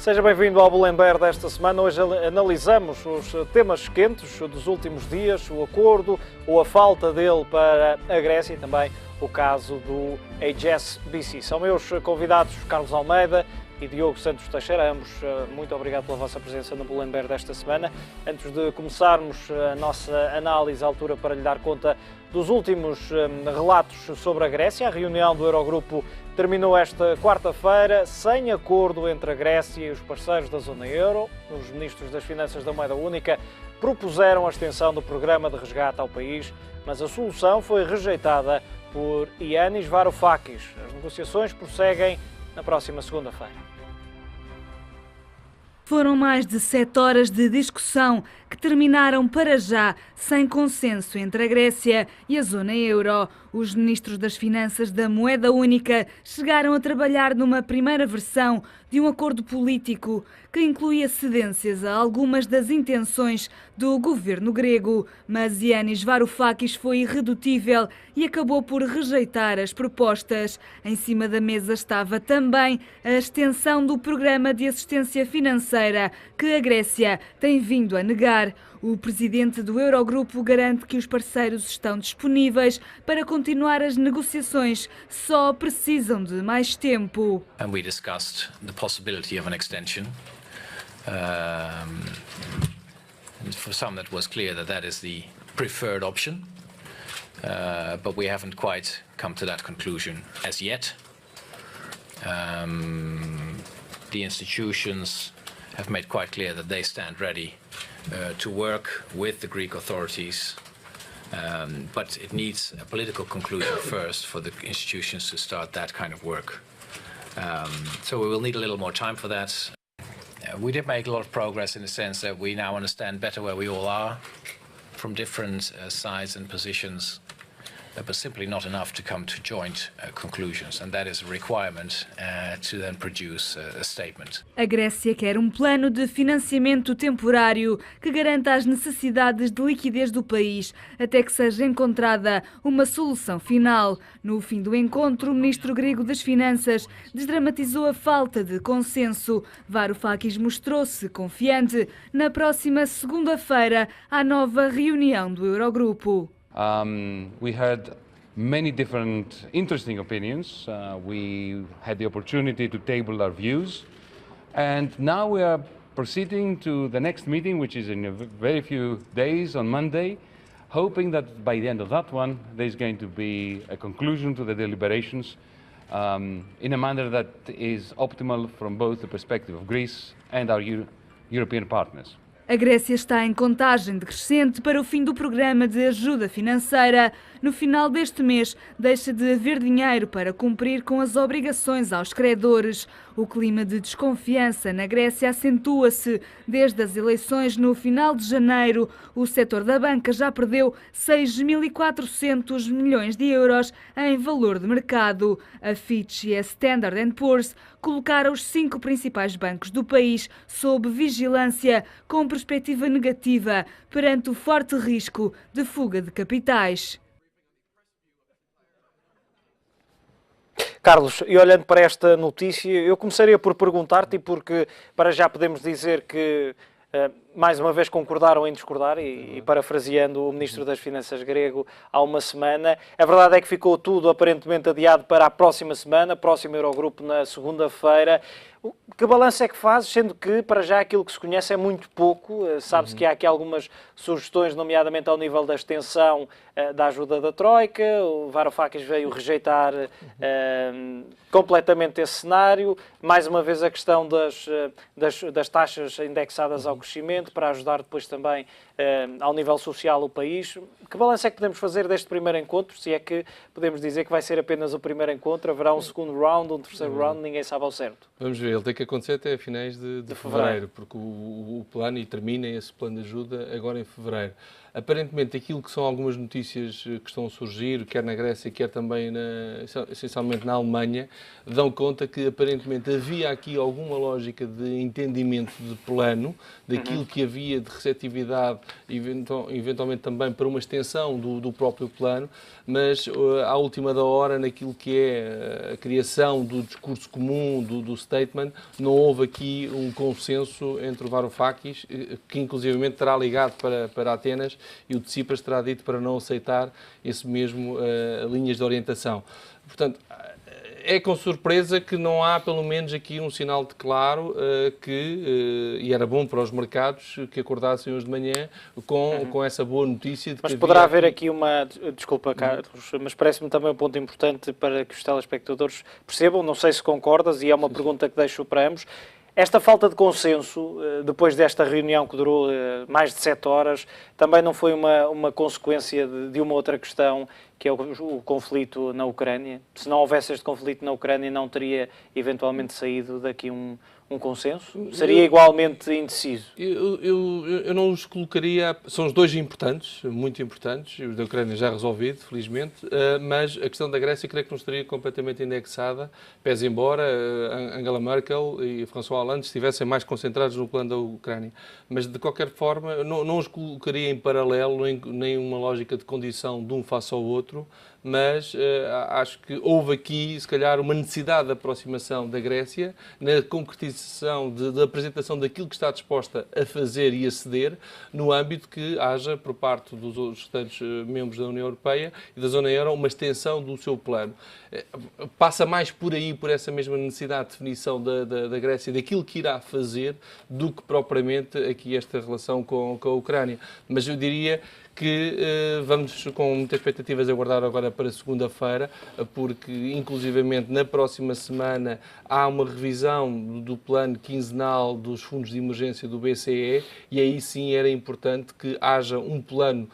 Seja bem-vindo ao Bulember desta semana. Hoje analisamos os temas quentes dos últimos dias, o acordo ou a falta dele para a Grécia e também o caso do HSBC. São meus convidados Carlos Almeida e Diogo Santos Teixeira, ambos muito obrigado pela vossa presença no Bulember desta semana. Antes de começarmos a nossa análise à altura para lhe dar conta dos últimos relatos sobre a Grécia, a reunião do Eurogrupo terminou esta quarta-feira sem acordo entre a Grécia e os parceiros da zona euro. Os ministros das Finanças da Moeda Única propuseram a extensão do programa de resgate ao país, mas a solução foi rejeitada por Yanis Varoufakis. As negociações prosseguem na próxima segunda-feira. Foram mais de 7 horas de discussão que terminaram para já sem consenso entre a Grécia e a zona euro. Os ministros das Finanças da Moeda Única chegaram a trabalhar numa primeira versão de um acordo político que incluía cedências a algumas das intenções do governo grego, mas Yanis Varoufakis foi irredutível e acabou por rejeitar as propostas. Em cima da mesa estava também a extensão do programa de assistência financeira que a Grécia tem vindo a negar. O presidente do Eurogrupo garante que os parceiros estão disponíveis para continuar as negociações, só precisam de mais tempo. And we discussed the possibility of an extension. And for some that was clear that that is the preferred option. But we haven't quite come to that conclusion as yet. The institutions have made quite clear that they stand ready to work with the Greek authorities, but it needs a political conclusion first for the institutions to start that kind of work. So we will need a little more time for that. We did make a lot of progress in the sense that we now understand better where we all are from different sides and positions, but simply not enough to come to joint conclusions, and that is a requirement to then produce a statement. A Grécia quer um plano de financiamento temporário que garanta as necessidades de liquidez do país até que seja encontrada uma solução final. No fim do encontro, o ministro grego das Finanças desdramatizou a falta de consenso. Varoufakis mostrou-se confiante na próxima segunda-feira à nova reunião do Eurogrupo. We had many different interesting opinions. We had the opportunity to table our views, and now we are proceeding to the next meeting, which is in a very few days on Monday, hoping that by the end of that one there is going to be a conclusion to the deliberations in a manner that is optimal from both the perspective of Greece and our European partners. A Grécia está em contagem decrescente para o fim do programa de ajuda financeira. No final deste mês, deixa de haver dinheiro para cumprir com as obrigações aos credores. O clima de desconfiança na Grécia acentua-se desde as eleições no final de janeiro. O setor da banca já perdeu 6.400 milhões de euros em valor de mercado. A Fitch e a Standard & Poor's colocaram os 5 principais bancos do país sob vigilância, com perspectiva negativa perante o forte risco de fuga de capitais. Carlos, e olhando para esta notícia, eu começaria por perguntar-te, porque para já podemos dizer que mais uma vez concordaram em discordar, e parafraseando o Ministro das Finanças grego há uma semana, a verdade é que ficou tudo aparentemente adiado para a próxima semana, próximo Eurogrupo na segunda-feira. Que balanço é que fazes, sendo que para já aquilo que se conhece é muito pouco? Sabe-se que há aqui algumas sugestões, nomeadamente ao nível da extensão da ajuda da Troika. O Varoufakis veio rejeitar completamente esse cenário. Mais uma vez a questão das taxas indexadas ao crescimento para ajudar depois também ao nível social o país. Que balanço é que podemos fazer deste primeiro encontro? Se é que podemos dizer que vai ser apenas o primeiro encontro, haverá um segundo round, um terceiro round, ninguém sabe ao certo. Vamos ver, ele tem que acontecer até finais de fevereiro, porque o plano, e termina esse plano de ajuda agora em fevereiro. Aparentemente, aquilo que são algumas notícias que estão a surgir, quer na Grécia, quer também, essencialmente, na Alemanha, dão conta que, aparentemente, havia aqui alguma lógica de entendimento de plano, daquilo que havia de receptividade eventualmente também para uma extensão do próprio plano, mas à última da hora, naquilo que é a criação do discurso comum, do statement, não houve aqui um consenso entre o Varoufakis, que inclusivamente terá ligado para Atenas, e o Tsipras terá dito para não aceitar esse mesmo linhas de orientação. Portanto, é com surpresa que não há, pelo menos aqui, um sinal de claro e era bom para os mercados que acordassem hoje de manhã com essa boa notícia. Mas poderá haver aqui uma... Desculpa, Carlos, mas parece-me também um ponto importante para que os telespectadores percebam, não sei se concordas, e é uma pergunta que deixo para ambos. Esta falta de consenso, depois desta reunião que durou mais de 7 horas, também não foi uma consequência de uma outra questão, que é o conflito na Ucrânia? Se não houvesse este conflito na Ucrânia, não teria eventualmente saído daqui um consenso? Seria igualmente indeciso? Eu não os colocaria... São os dois importantes, muito importantes, os da Ucrânia já resolvido, felizmente, mas a questão da Grécia creio que não estaria completamente indexada, pese embora Angela Merkel e François Hollande estivessem mais concentrados no plano da Ucrânia. Mas, de qualquer forma, não os colocaria em paralelo, nem uma lógica de condição de um face ao outro, mas acho que houve aqui, se calhar, uma necessidade de aproximação da Grécia na concretização da apresentação daquilo que está disposta a fazer e a ceder, no âmbito que haja, por parte dos restantes membros da União Europeia e da Zona Euro, uma extensão do seu plano. Passa mais por aí, por essa mesma necessidade de definição da Grécia, daquilo que irá fazer, do que propriamente aqui esta relação com a Ucrânia. Mas eu diria que vamos com muitas expectativas aguardar agora para segunda-feira, porque inclusivamente na próxima semana há uma revisão do plano quinzenal dos fundos de emergência do BCE, e aí sim era importante que haja um plano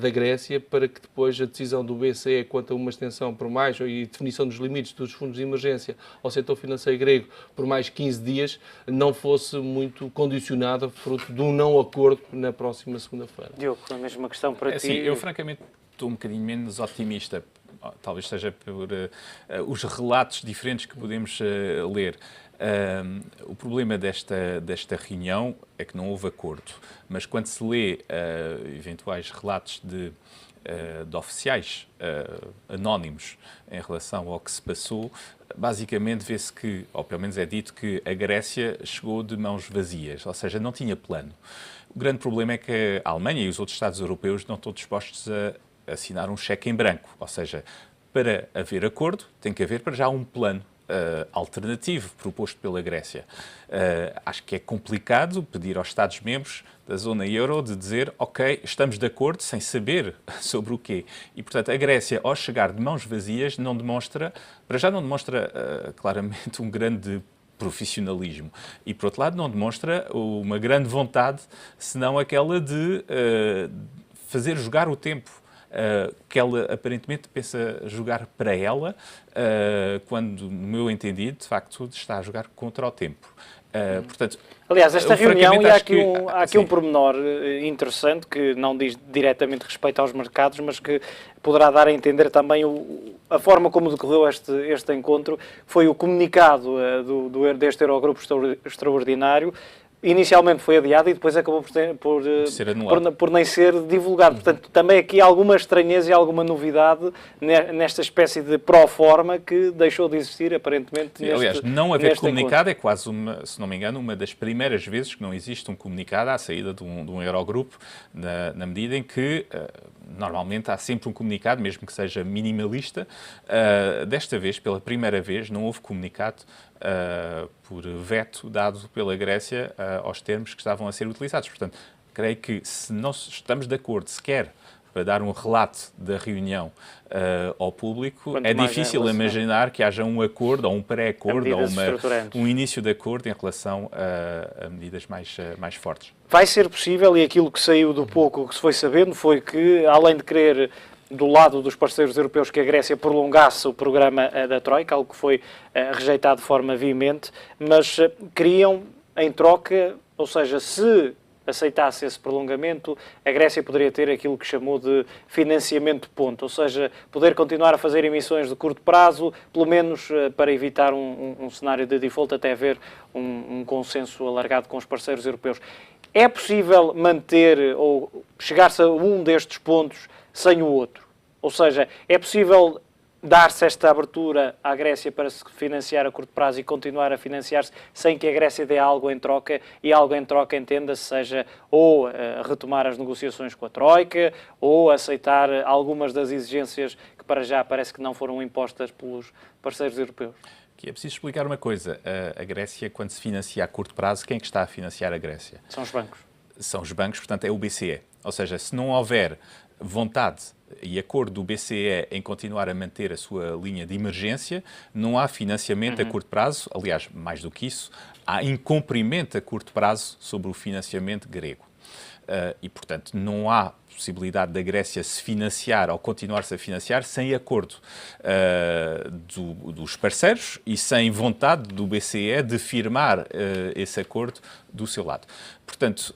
da Grécia para que depois a decisão do BCE quanto a uma extensão por mais e definição dos limites dos fundos de emergência ao setor financeiro grego por mais 15 dias não fosse muito condicionada fruto de um não acordo na próxima segunda-feira. Diogo, a mesma questão para ti. Assim, eu francamente estou um bocadinho menos otimista, talvez seja por os relatos diferentes que podemos ler. O problema desta reunião é que não houve acordo, mas quando se lê eventuais relatos de oficiais anónimos em relação ao que se passou, basicamente vê-se que, ou pelo menos é dito que a Grécia chegou de mãos vazias, ou seja, não tinha plano. O grande problema é que a Alemanha e os outros Estados europeus não estão dispostos a assinar um cheque em branco, ou seja, para haver acordo tem que haver para já um plano alternativo proposto pela Grécia. Acho que é complicado pedir aos Estados-membros da zona euro de dizer, ok, estamos de acordo sem saber sobre o quê. E, portanto, a Grécia, ao chegar de mãos vazias, para já não demonstra claramente um grande profissionalismo. E, por outro lado, não demonstra uma grande vontade, senão aquela de fazer jogar o tempo. Que ela aparentemente pensa jogar para ela, quando, no meu entendido, de facto, está a jogar contra o tempo. Portanto, aliás, esta reunião, e há aqui um pormenor interessante, que não diz diretamente respeito aos mercados, mas que poderá dar a entender também a forma como decorreu este encontro, foi o comunicado deste Eurogrupo Extraordinário. Inicialmente foi adiado e depois acabou por nem ser divulgado. Portanto, também aqui há alguma estranheza e alguma novidade nesta espécie de pró-forma que deixou de existir, aparentemente, aliás, não haver comunicado é quase, se não me engano, uma das primeiras vezes que não existe um comunicado à saída de um Eurogrupo, na medida em que normalmente há sempre um comunicado, mesmo que seja minimalista. Desta vez, pela primeira vez, não houve comunicado por veto dado pela Grécia aos termos que estavam a ser utilizados. Portanto, creio que se não estamos de acordo sequer para dar um relato da reunião ao público, é difícil imaginar que haja um acordo ou um pré-acordo ou um início de acordo em relação a medidas mais fortes. Vai ser possível, e aquilo que saiu do pouco que se foi sabendo foi que, além de querer do lado dos parceiros europeus que a Grécia prolongasse o programa da Troika, algo que foi rejeitado de forma veemente, mas queriam, em troca, ou seja, se aceitasse esse prolongamento, a Grécia poderia ter aquilo que chamou de financiamento ponto, ou seja, poder continuar a fazer emissões de curto prazo, pelo menos para evitar um cenário de default, até haver um consenso alargado com os parceiros europeus. É possível manter ou chegar-se a um destes pontos sem o outro? Ou seja, é possível dar-se esta abertura à Grécia para se financiar a curto prazo e continuar a financiar-se sem que a Grécia dê algo em troca, e algo em troca, entenda-se, seja ou retomar as negociações com a Troika ou aceitar algumas das exigências que para já parece que não foram impostas pelos parceiros europeus? Aqui é preciso explicar uma coisa. A Grécia, quando se financia a curto prazo, quem é que está a financiar a Grécia? São os bancos. São os bancos, portanto é o BCE. Ou seja, se não houver vontade e acordo do BCE em continuar a manter a sua linha de emergência, não há financiamento a curto prazo. Aliás, mais do que isso, há incumprimento a curto prazo sobre o financiamento grego. E, portanto, não há possibilidade da Grécia se financiar ou continuar-se a financiar sem acordo dos parceiros e sem vontade do BCE de firmar esse acordo do seu lado. Portanto,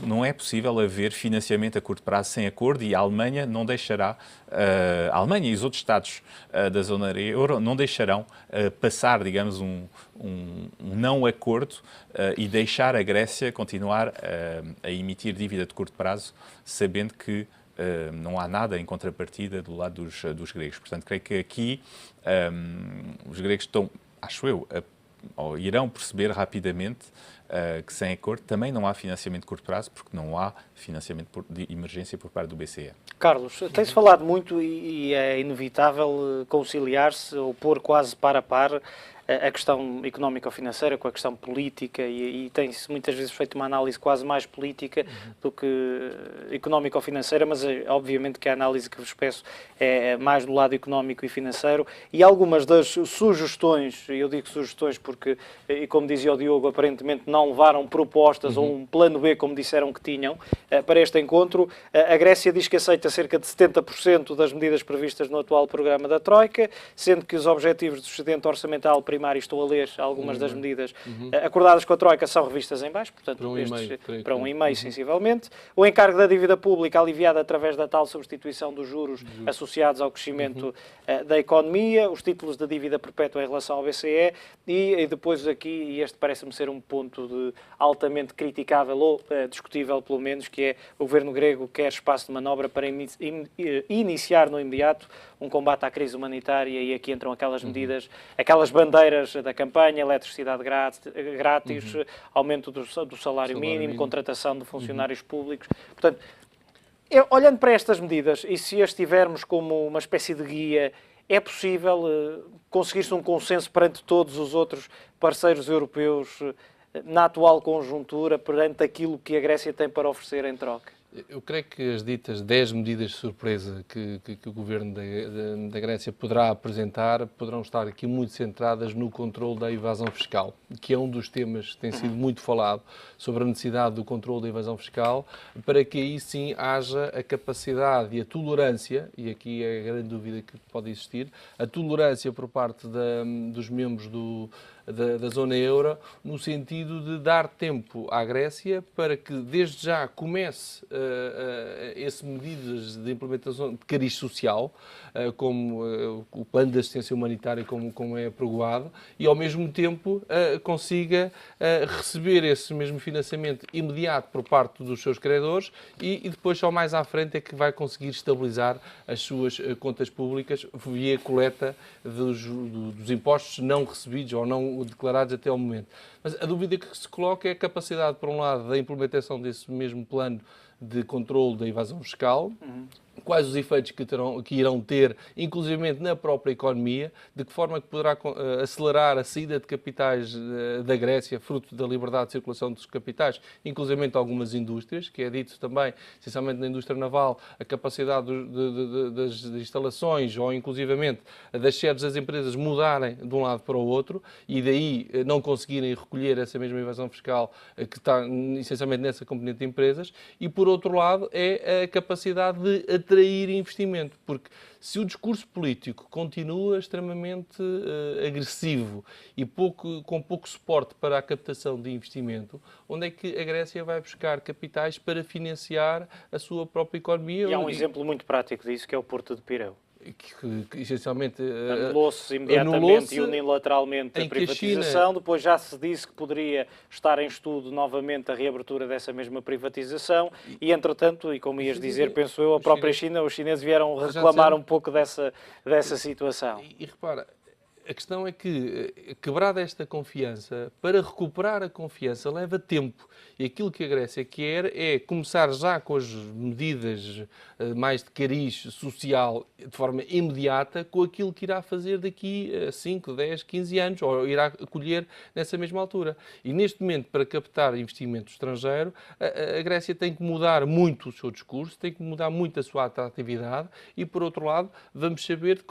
não é possível haver financiamento a curto prazo sem acordo, e a Alemanha não deixará, a Alemanha e os outros Estados da zona euro não deixarão passar, digamos, um não acordo e deixar a Grécia continuar a emitir dívida de curto prazo, sabendo que não há nada em contrapartida do lado dos gregos. Portanto, creio que aqui os gregos estão, acho eu, ou irão perceber rapidamente que sem acordo também não há financiamento de curto prazo, porque não há financiamento de emergência por parte do BCE. Carlos, tem-se falado muito e é inevitável conciliar-se ou pôr quase par a par a questão económico-financeira com a questão política, e tem-se muitas vezes feito uma análise quase mais política do que económico-financeira, mas obviamente que a análise que vos peço é mais do lado económico e financeiro, e algumas das sugestões, eu digo sugestões porque, e como dizia o Diogo, aparentemente não levaram propostas ou um plano B, como disseram que tinham, para este encontro. A Grécia diz que aceita cerca de 70% das medidas previstas no atual programa da Troika, sendo que os objetivos do excedente orçamental primário, estou a ler algumas das medidas acordadas com a Troika, são revistas em baixo, portanto, para 1,5 sensivelmente. O encargo da dívida pública aliviada através da tal substituição dos juros associados ao crescimento da economia, os títulos de dívida perpétua em relação ao BCE e depois aqui, e este parece-me ser um ponto altamente criticável ou discutível pelo menos, que é o governo grego quer espaço de manobra para iniciar no imediato um combate à crise humanitária, e aqui entram aquelas medidas, aquelas bandeiras da campanha: eletricidade grátis, aumento do salário mínimo, contratação de funcionários públicos. Portanto, olhando para estas medidas, e se as tivermos como uma espécie de guia, é possível conseguir-se um consenso perante todos os outros parceiros europeus na atual conjuntura, perante aquilo que a Grécia tem para oferecer em troca? Eu creio que as ditas 10 medidas de surpresa que o governo da Grécia poderá apresentar poderão estar aqui muito centradas no controle da evasão fiscal, que é um dos temas que tem sido muito falado, sobre a necessidade do controle da evasão fiscal, para que aí sim haja a capacidade e a tolerância, e aqui é a grande dúvida que pode existir, a tolerância por parte dos membros da zona euro, no sentido de dar tempo à Grécia para que desde já comece essas medidas de implementação de cariz social, como o plano de assistência humanitária, como é apregoado, e ao mesmo tempo consiga receber esse mesmo financiamento imediato por parte dos seus credores, e depois só mais à frente é que vai conseguir estabilizar as suas contas públicas via coleta dos impostos não recebidos ou não declarados até ao momento. Mas a dúvida que se coloca é a capacidade, por um lado, da implementação desse mesmo plano de controle da evasão fiscal, quais os efeitos que irão ter, inclusivamente na própria economia, de que forma que poderá acelerar a saída de capitais da Grécia, fruto da liberdade de circulação dos capitais, inclusivamente algumas indústrias, que é dito também, essencialmente na indústria naval, a capacidade das instalações ou inclusivamente das sedes das empresas mudarem de um lado para o outro, e daí não conseguirem recolher essa mesma evasão fiscal que está essencialmente nessa componente de empresas. E por outro lado é a capacidade de atrair investimento, porque se o discurso político continua extremamente agressivo e com pouco suporte para a captação de investimento, onde é que a Grécia vai buscar capitais para financiar a sua própria economia? E há um exemplo muito prático disso, que é o Porto de Pireu. que essencialmente anulou-se imediatamente e unilateralmente a privatização. China... Depois já se disse que poderia estar em estudo novamente a reabertura dessa mesma privatização e, entretanto, e como ias dizer, penso eu, a própria China, os chineses vieram reclamar um pouco dessa situação. E repara, a questão é que, quebrada esta confiança, para recuperar a confiança leva tempo. E aquilo que a Grécia quer é começar já com as medidas mais de cariz social, de forma imediata, com aquilo que irá fazer daqui a 5, 10, 15 anos, ou irá colher nessa mesma altura. E neste momento, para captar investimento estrangeiro, a Grécia tem que mudar muito o seu discurso, tem que mudar muito a sua atratividade e, por outro lado, vamos saber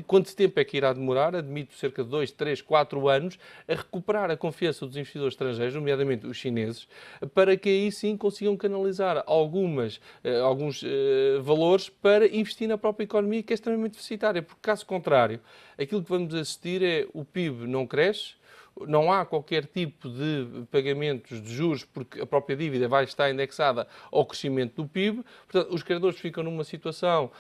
quanto tempo é que irá demorar, admito cerca de 2, 3, 4 anos, a recuperar a confiança dos investidores estrangeiros, nomeadamente os chineses, para que aí sim consigam canalizar alguns valores para investir na própria economia, que é extremamente deficitária, porque caso contrário, aquilo que vamos assistir é o PIB não cresce, não há qualquer tipo de pagamentos de juros, porque a própria dívida vai estar indexada ao crescimento do PIB. Portanto, os credores ficam numa situação,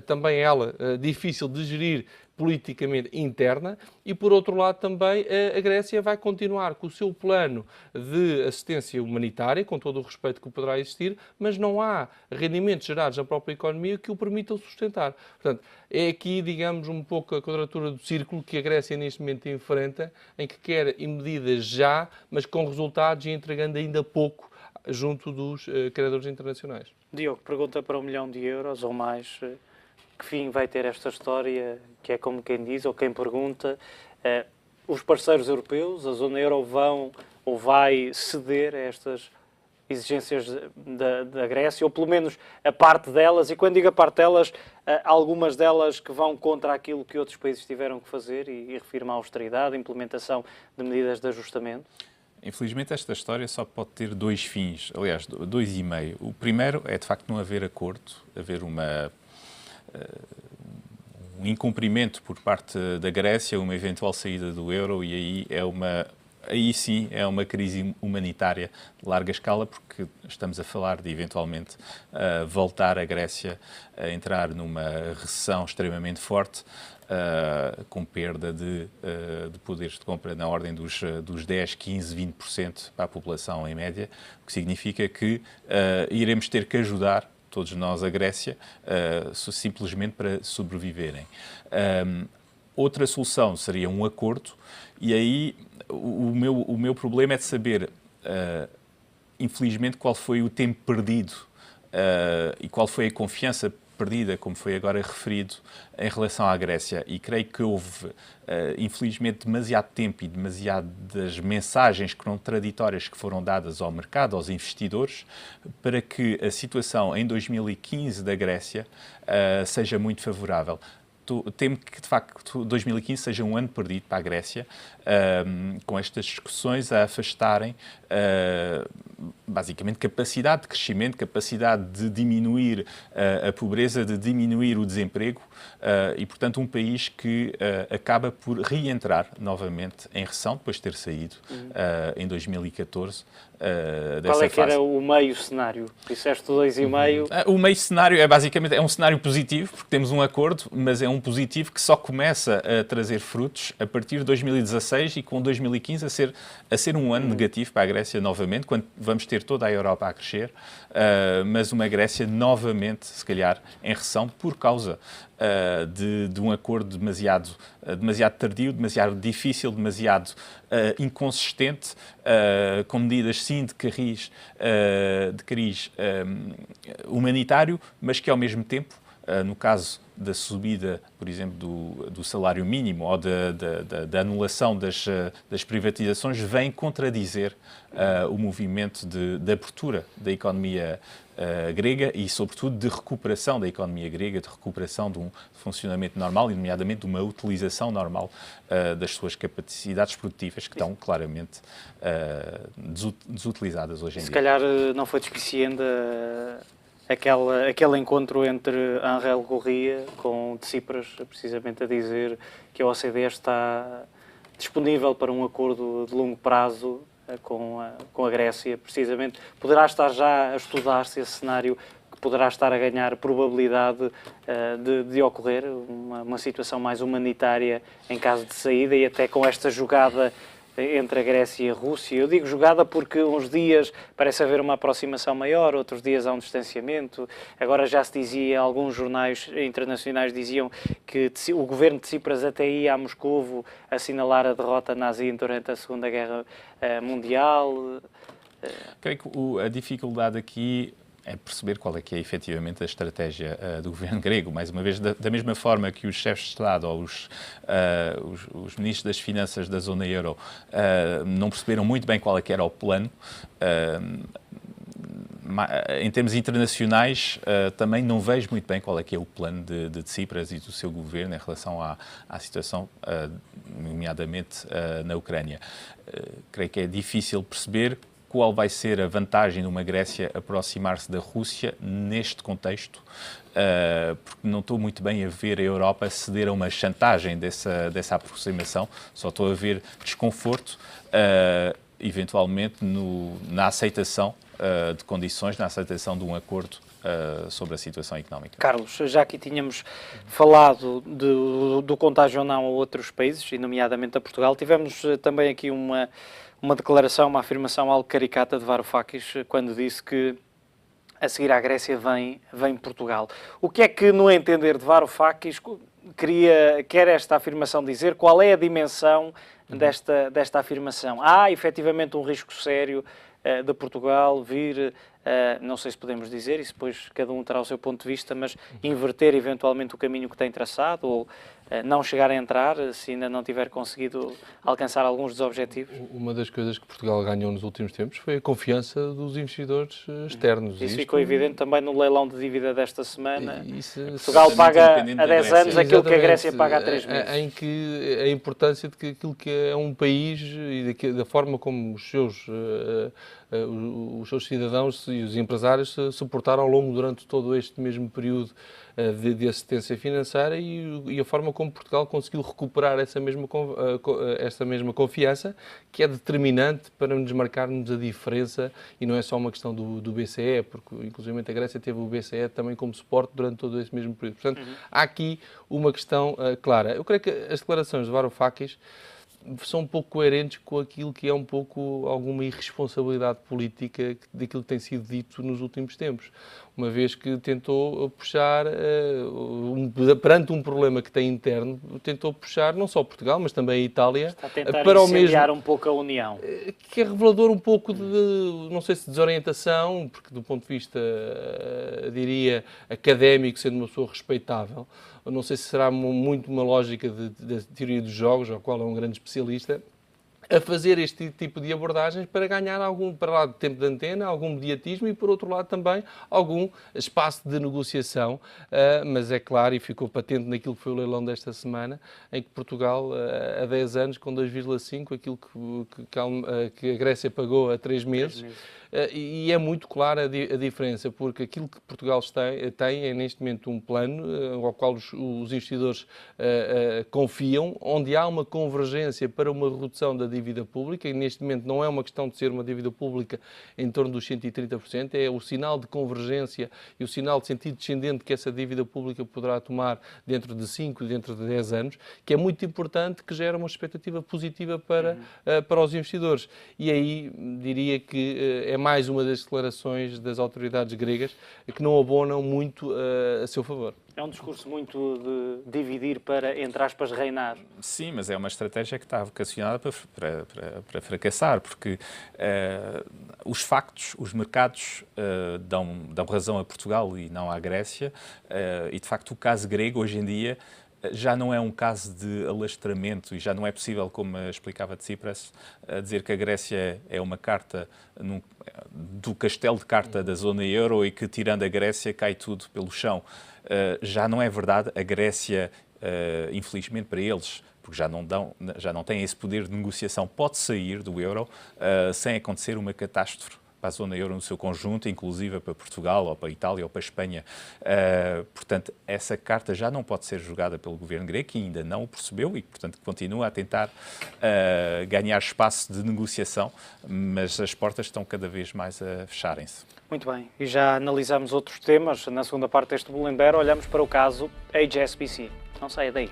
também ela, difícil de gerir politicamente interna, e por outro lado também a Grécia vai continuar com o seu plano de assistência humanitária, com todo o respeito que poderá existir, mas não há rendimentos gerados na própria economia que o permitam sustentar. Portanto, é aqui, digamos, um pouco a quadratura do círculo que a Grécia neste momento enfrenta, em que quer medidas já, mas com resultados e entregando ainda pouco junto dos credores internacionais. Diogo, pergunta para 1 milhão de euros ou mais. Que fim vai ter esta história, que é como quem diz, ou quem pergunta, os parceiros europeus, a zona euro vão ou vai ceder a estas exigências da Grécia, ou pelo menos a parte delas, e quando digo a parte delas, algumas delas que vão contra aquilo que outros países tiveram que fazer, e refiro-me à austeridade, a implementação de medidas de ajustamento? Infelizmente, esta história só pode ter 2 fins, aliás, 2,5. O primeiro é, de facto, não haver acordo, haver um incumprimento por parte da Grécia, uma eventual saída do euro, e aí sim é uma crise humanitária de larga escala, porque estamos a falar de eventualmente voltar a Grécia a entrar numa recessão extremamente forte, com perda de poderes de compra na ordem dos 10, 15, 20% para a população em média, o que significa que iremos ter que ajudar todos nós, a Grécia, simplesmente para sobreviverem. Outra solução seria um acordo, e aí o meu problema é de saber, infelizmente, qual foi o tempo perdido e qual foi a confiança perdida, como foi agora referido, em relação à Grécia. E creio que houve, infelizmente, demasiado tempo e demasiadas mensagens contraditórias que foram dadas ao mercado, aos investidores, para que a situação em 2015 da Grécia seja muito favorável. Temo que, de facto, 2015 seja um ano perdido para a Grécia, com estas discussões a afastarem, basicamente, capacidade de crescimento, capacidade de diminuir a pobreza, de diminuir o desemprego, e, portanto, um país que acaba por reentrar novamente em recessão, depois de ter saído em 2014 dessa Qual é que fase. era o meio cenário? Disseste 2,5. O meio cenário é basicamente um cenário positivo, porque temos um acordo, mas é um positivo que só começa a trazer frutos a partir de 2016 e com 2015 a ser um ano negativo para a Grécia novamente, quando vamos ter toda a Europa a crescer, mas uma Grécia novamente, se calhar, em recessão por causa de um acordo demasiado tardio, demasiado difícil, demasiado inconsistente, com medidas sim de cariz humanitário, mas que ao mesmo tempo, no caso da subida, por exemplo, do salário mínimo ou da anulação das privatizações, vem contradizer o movimento de abertura da economia grega e, sobretudo, de recuperação da economia grega, de recuperação de um funcionamento normal e, nomeadamente, de uma utilização normal das suas capacidades produtivas, que estão claramente desutilizadas hoje em dia. Se calhar não foi despiciente aquele encontro entre Ángel Gurria com Tsipras, precisamente a dizer que a OCDE está disponível para um acordo de longo prazo com a Grécia, precisamente. Poderá estar já a estudar-se esse cenário que poderá estar a ganhar probabilidade de ocorrer uma situação mais humanitária em caso de saída, e até com esta jogada entre a Grécia e a Rússia. Eu digo jogada porque uns dias parece haver uma aproximação maior, outros dias há um distanciamento. Agora já se dizia, alguns jornais internacionais diziam que o governo de Tsipras até ia a Moscovo assinalar a derrota nazi durante a Segunda Guerra Mundial. Creio que a dificuldade aqui é perceber qual é que é efetivamente a estratégia do governo grego. Mais uma vez, da mesma forma que os chefes de Estado ou os ministros das Finanças da zona euro não perceberam muito bem qual é que era o plano, em termos internacionais, também não vejo muito bem qual é que é o plano de Tsipras e do seu governo em relação à situação, nomeadamente na Ucrânia. Creio que é difícil perceber qual vai ser a vantagem de uma Grécia aproximar-se da Rússia neste contexto, porque não estou muito bem a ver a Europa ceder a uma chantagem dessa aproximação, só estou a ver desconforto, eventualmente, na aceitação de condições, na aceitação de um acordo sobre a situação económica. Carlos, já aqui tínhamos falado do contágio ou não a outros países, e nomeadamente a Portugal, tivemos também aqui uma declaração, uma afirmação algo caricata de Varoufakis, quando disse que a seguir à Grécia vem Portugal. O que é que, no entender de Varoufakis, quer esta afirmação dizer? Qual é a dimensão desta afirmação? Há, efetivamente, um risco sério de Portugal vir, não sei se podemos dizer, isso depois cada um terá o seu ponto de vista, mas inverter eventualmente o caminho que tem traçado, ou não chegar a entrar se ainda não tiver conseguido alcançar alguns dos objetivos? Uma das coisas que Portugal ganhou nos últimos tempos foi a confiança dos investidores externos. Isso ficou evidente também no leilão de dívida desta semana. Portugal paga há 10 anos aquilo que a Grécia paga há 3 meses. Em que a importância de que aquilo que é um país e da forma como os seus cidadãos e os empresários se suportaram durante todo este mesmo período de assistência financeira, e a forma como Portugal conseguiu recuperar essa mesma confiança, que é determinante para nos marcarmos a diferença, e não é só uma questão do BCE, porque inclusive a Grécia teve o BCE também como suporte durante todo esse mesmo período. Portanto, há aqui uma questão clara. Eu creio que as declarações de Varoufakis são um pouco coerentes com aquilo que é um pouco alguma irresponsabilidade política daquilo que tem sido dito nos últimos tempos, uma vez que tentou puxar, perante um problema que tem interno, tentou puxar não só Portugal, mas também a Itália, está a tentar para o mesmo, incendiar um pouco a União. Que é revelador um pouco de, não sei se desorientação, porque do ponto de vista, diria, académico, sendo uma pessoa respeitável, não sei se será muito uma lógica da teoria dos jogos, ao qual é um grande especialista, a fazer este tipo de abordagens para ganhar para lá de tempo de antena, algum mediatismo e, por outro lado, também algum espaço de negociação. Mas é claro, e ficou patente naquilo que foi o leilão desta semana, em que Portugal, há 10 anos, com 2,5, aquilo que a Grécia pagou há 3 meses, e é muito clara a diferença, porque aquilo que Portugal tem é neste momento um plano ao qual os investidores confiam, onde há uma convergência para uma redução da dívida pública, e neste momento não é uma questão de ser uma dívida pública em torno dos 130%, é o sinal de convergência e o sinal de sentido descendente que essa dívida pública poderá tomar dentro de 5 e dentro de 10 anos, que é muito importante, que gera uma expectativa positiva para os investidores. E aí diria que é mais uma das declarações das autoridades gregas que não abonam muito a seu favor. É um discurso muito de dividir para, entre aspas, reinar. Sim, mas é uma estratégia que está vocacionada para fracassar, porque os factos, os mercados dão razão a Portugal e não à Grécia, e de facto o caso grego hoje em dia já não é um caso de alastramento, e já não é possível, como explicava Tsipras, dizer que a Grécia é uma carta do castelo de carta da zona euro e que, tirando a Grécia, cai tudo pelo chão. Já não é verdade. A Grécia, infelizmente para eles, porque já não têm esse poder de negociação, pode sair do euro sem acontecer uma catástrofe a zona euro no seu conjunto, inclusive para Portugal, ou para a Itália, ou para a Espanha. Portanto, essa carta já não pode ser jogada pelo governo grego, que ainda não o percebeu e, portanto, continua a tentar ganhar espaço de negociação, mas as portas estão cada vez mais a fecharem-se. Muito bem, e já analisamos outros temas. Na segunda parte deste Bullenberg olhamos para o caso HSBC. Não saia daí.